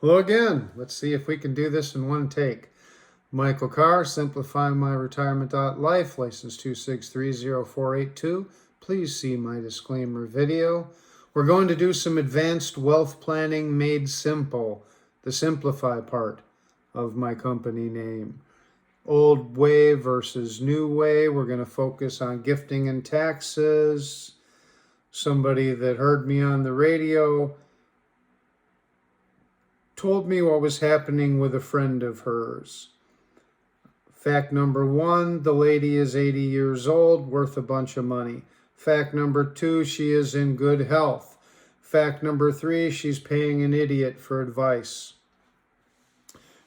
Hello again. Let's see if we can do this in one take. Michael Carr, Simplifymyretirement.life, license 2630482. Please see my disclaimer video. We're going to do some advanced wealth planning made simple, the simplify part of my company name. Old way versus new way. We're going to focus on gifting and taxes. Somebody that heard me on the radio told me what was happening with a friend of hers. Fact number one, the lady is 80 years old, worth a bunch of money. Fact number two, she is in good health. Fact number three, she's paying an idiot for advice.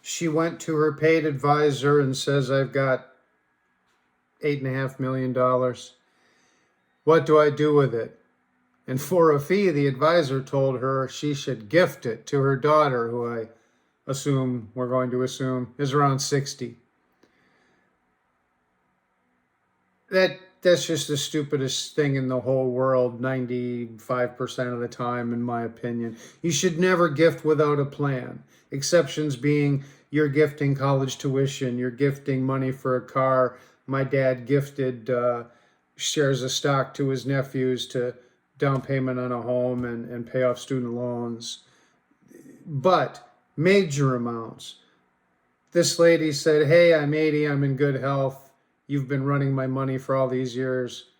She went to her paid advisor and says, I've got $8.5 million. What do I do with it? And for a fee, the advisor told her she should gift it to her daughter, who we're going to assume, is around 60. That's just the stupidest thing in the whole world, 95% of the time, in my opinion. You should never gift without a plan. Exceptions being you're gifting college tuition, you're gifting money for a car. My dad gifted shares of stock to his nephews to down payment on a home and pay off student loans. But major amounts. This lady said, hey, I'm 80, I'm in good health. You've been running my money for all these years.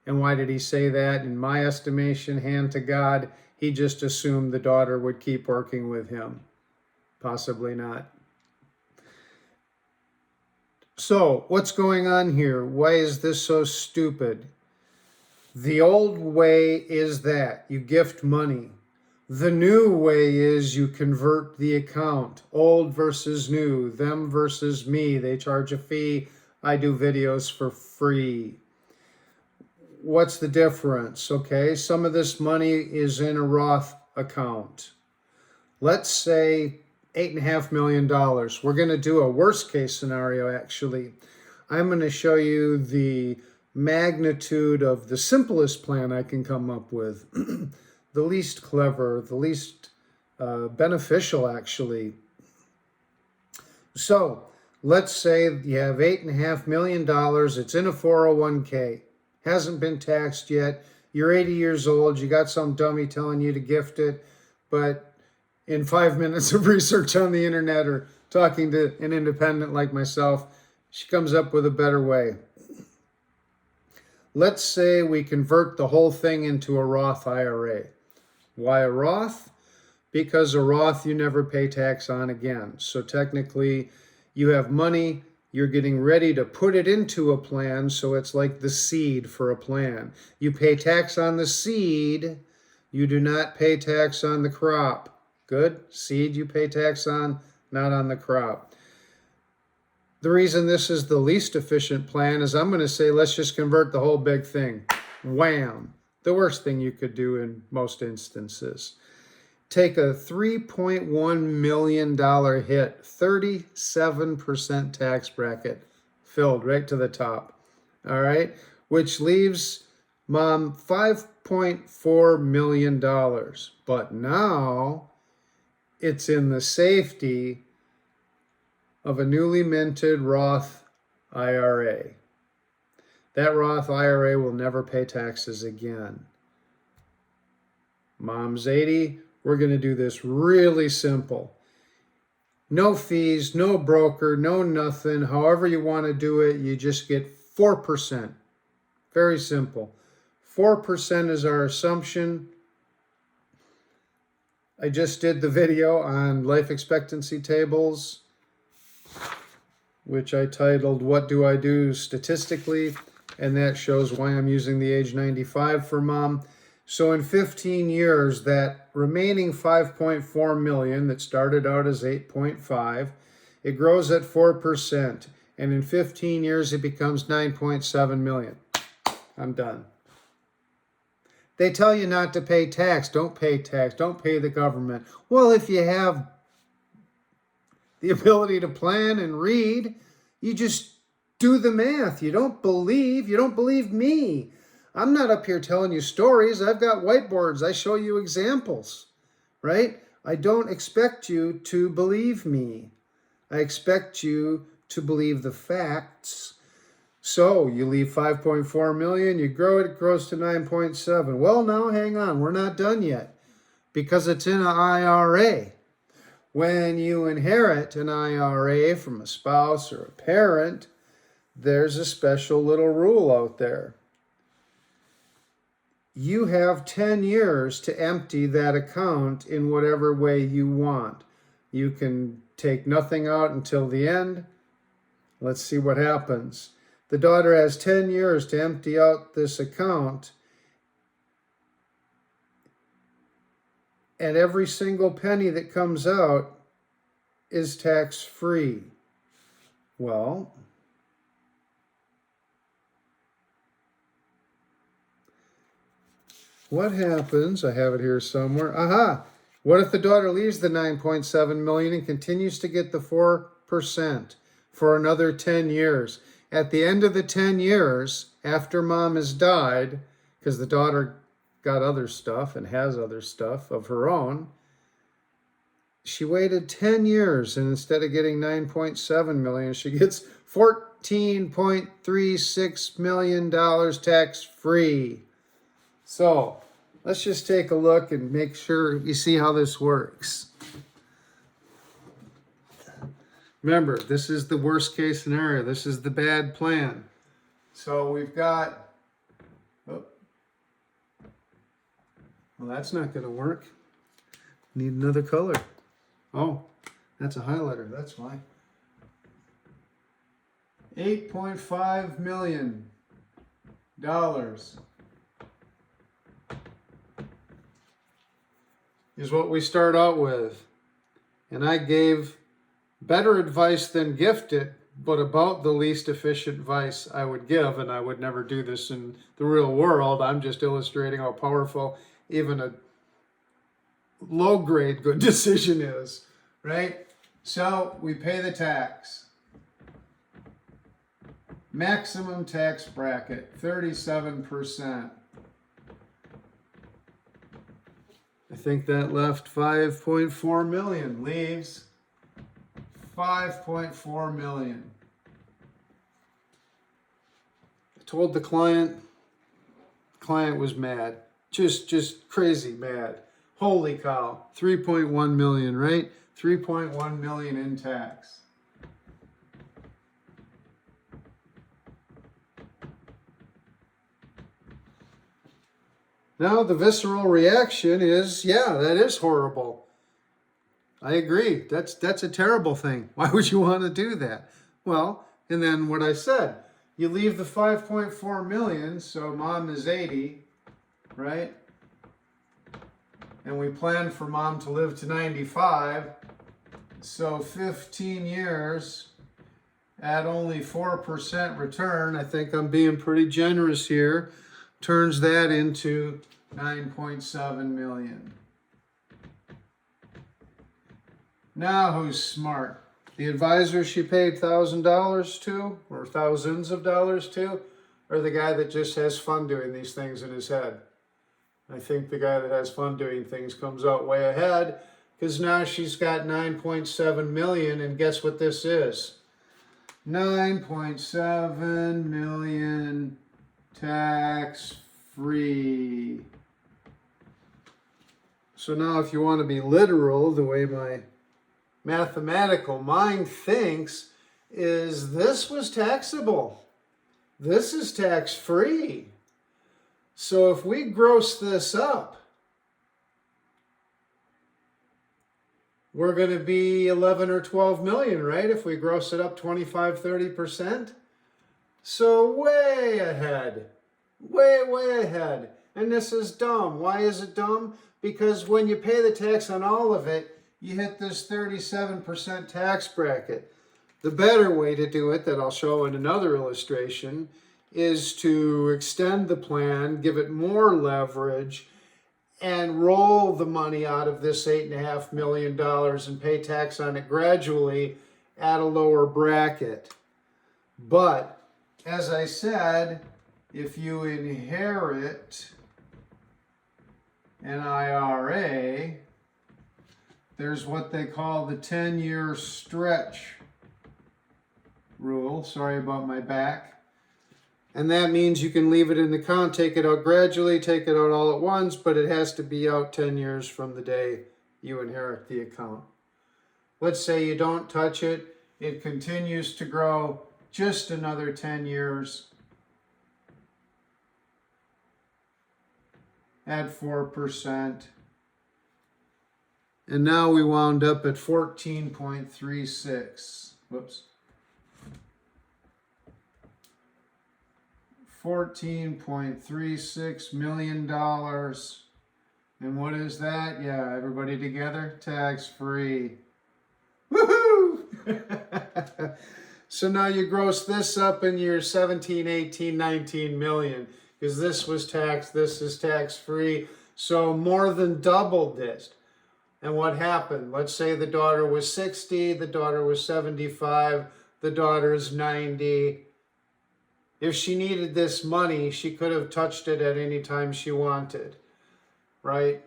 And why did he say that? In my estimation, hand to God, he just assumed the daughter would keep working with him. Possibly not. So, what's going on here? Why is this so stupid? The old way is that you gift money. The new way is you convert the account. Old versus new, them versus me. They charge a fee. I do videos for free. What's the difference? Okay, some of this money is in a Roth account. Let's say $8.5 million. We're going to do a worst case scenario, actually. I'm going to show you the magnitude of the simplest plan I can come up with. The least clever, the least beneficial, actually. So let's say you have $8.5 million. It's in a 401k. Hasn't been taxed yet. You're 80 years old. You got some dummy telling you to gift it. But in 5 minutes of research on the internet or talking to an independent like myself, she comes up with a better way. Let's say we convert the whole thing into a Roth IRA. Why a Roth? Because a Roth you never pay tax on again. So technically you have money, you're getting ready to put it into a plan, so it's like the seed for a plan. You pay tax on the seed, you do not pay tax on the crop. Good? Seed you pay tax on, not on the crop. The reason this is the least efficient plan is I'm going to say, let's just convert the whole big thing. Wham! The worst thing you could do in most instances. Take a $3.1 million hit, 37% tax bracket, filled right to the top. All right? Which leaves mom $5.4 million. But now it's in the safety of a newly minted Roth IRA. That Roth IRA will never pay taxes again. Mom's 80. We're going to do this really simple. No fees, no broker, no nothing. However you want to do it, you just get 4%. Very simple. 4% is our assumption. I just did the video on life expectancy tables, which I titled, What Do I Do Statistically? And that shows why I'm using the age 95 for mom. So in 15 years, that remaining 5.4 million that started out as 8.5, it grows at 4%. And in 15 years, it becomes 9.7 million. I'm done. They tell you not to pay tax. Don't pay tax. Don't pay the government. Well, if you have the ability to plan and read, you just do the math. You don't believe me. I'm not up here telling you stories. I've got whiteboards. I show you examples, right? I don't expect you to believe me. I expect you to believe the facts. So you leave 5.4 million, you grow it, it grows to 9.7. Well, now hang on, we're not done yet because it's in an IRA. When you inherit an IRA from a spouse or a parent, there's a special little rule out there. You have 10 years to empty that account in whatever way you want. You can take nothing out until the end. Let's see what happens. The daughter has 10 years to empty out this account, and every single penny that comes out is tax-free. Well, what happens? I have it here somewhere. Aha! What if the daughter leaves the 9.7 million and continues to get the 4% for another 10 years? At the end of the 10 years, after mom has died, because the daughter got other stuff and has other stuff of her own, she waited 10 years, and instead of getting 9.7 million, she gets $14.36 million tax-free. So let's just take a look and make sure you see how this works. Remember, this is the worst case scenario. This is the bad plan. So we've got, well, that's not going to work. Need another color. Oh, that's a highlighter. That's why. $8.5 million is what we start out with. And I gave better advice than gifted, but about the least efficient advice I would give, and I would never do this in the real world. I'm just illustrating how powerful even a low-grade good decision is, right? So we pay the tax. Maximum tax bracket, 37%. I think that left 5.4 million, leaves 5.4 million. I told the client was mad. Just crazy mad. Holy cow. 3.1 million, right? 3.1 million in tax. Now the visceral reaction is, yeah, that is horrible. I agree. That's a terrible thing. Why would you want to do that? Well, and then what I said, you leave the 5.4 million, so mom is 80, right? And we plan for mom to live to 95. So 15 years at only 4% return, I think I'm being pretty generous here, turns that into 9.7 million. Now who's smart? The advisor she paid $1,000 to, or thousands of dollars to, or the guy that just has fun doing these things in his head? I think the guy that has fun doing things comes out way ahead, because now she's got 9.7 million, and guess what this is? 9.7 million tax-free. So now if you want to be literal, the way my mathematical mind thinks, is this was taxable. This is tax-free. So if we gross this up, we're going to be 11 or 12 million, right? If we gross it up 25, 30%. So way ahead, way ahead. And this is dumb. Why is it dumb? Because when you pay the tax on all of it, you hit this 37% tax bracket. The better way to do it, that I'll show in another illustration, is to extend the plan, give it more leverage, and roll the money out of this $8.5 million and pay tax on it gradually at a lower bracket. But, as I said, if you inherit an IRA, there's what they call the 10-year stretch rule. Sorry about my back. And that means you can leave it in the account, take it out gradually, take it out all at once, but it has to be out 10 years from the day you inherit the account. Let's say you don't touch it, it continues to grow just another 10 years at 4%. And now we wound up at 14.36. Whoops. $14.36 million. And what is that? Yeah, everybody together? Tax-free. Woohoo! So now you gross this up in your 17, 18, 19 million. Because this was taxed, this is tax-free. So more than doubled this. And what happened? Let's say the daughter was 60, the daughter was 75, the daughter's 90. If she needed this money, she could have touched it at any time she wanted, right?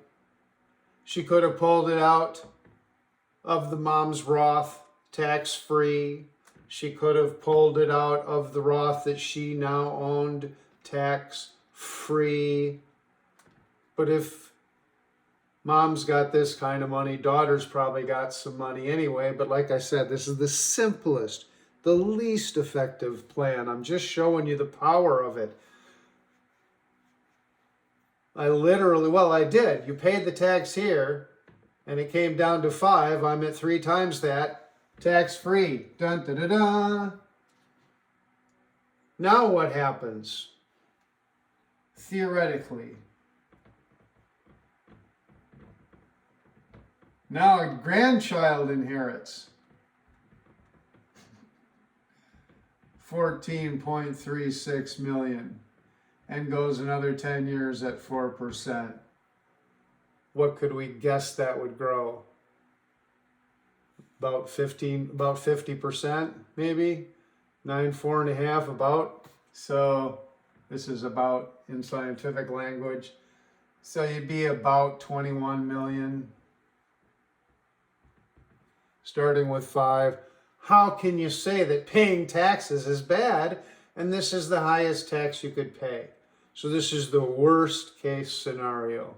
She could have pulled it out of the mom's Roth tax-free. She could have pulled it out of the Roth that she now owned tax-free. But if mom's got this kind of money, daughter's probably got some money anyway. But like I said, this is the simplest, the least effective plan. I'm just showing you the power of it. I did. You paid the tax here, and it came down to 5. I'm at 3 times that. Tax-free. Dun, da, da, da. Now what happens? Theoretically. Now a grandchild inherits. 14.36 million and goes another 10 years at 4%. What could we guess that would grow? About 50%, maybe? 4.5 about. So this is about in scientific language. So you'd be about 21 million. Starting with 5. How can you say that paying taxes is bad and this is the highest tax you could pay? So this is the worst case scenario.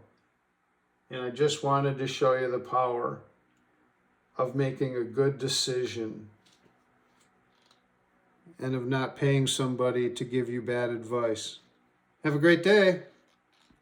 And I just wanted to show you the power of making a good decision and of not paying somebody to give you bad advice. Have a great day.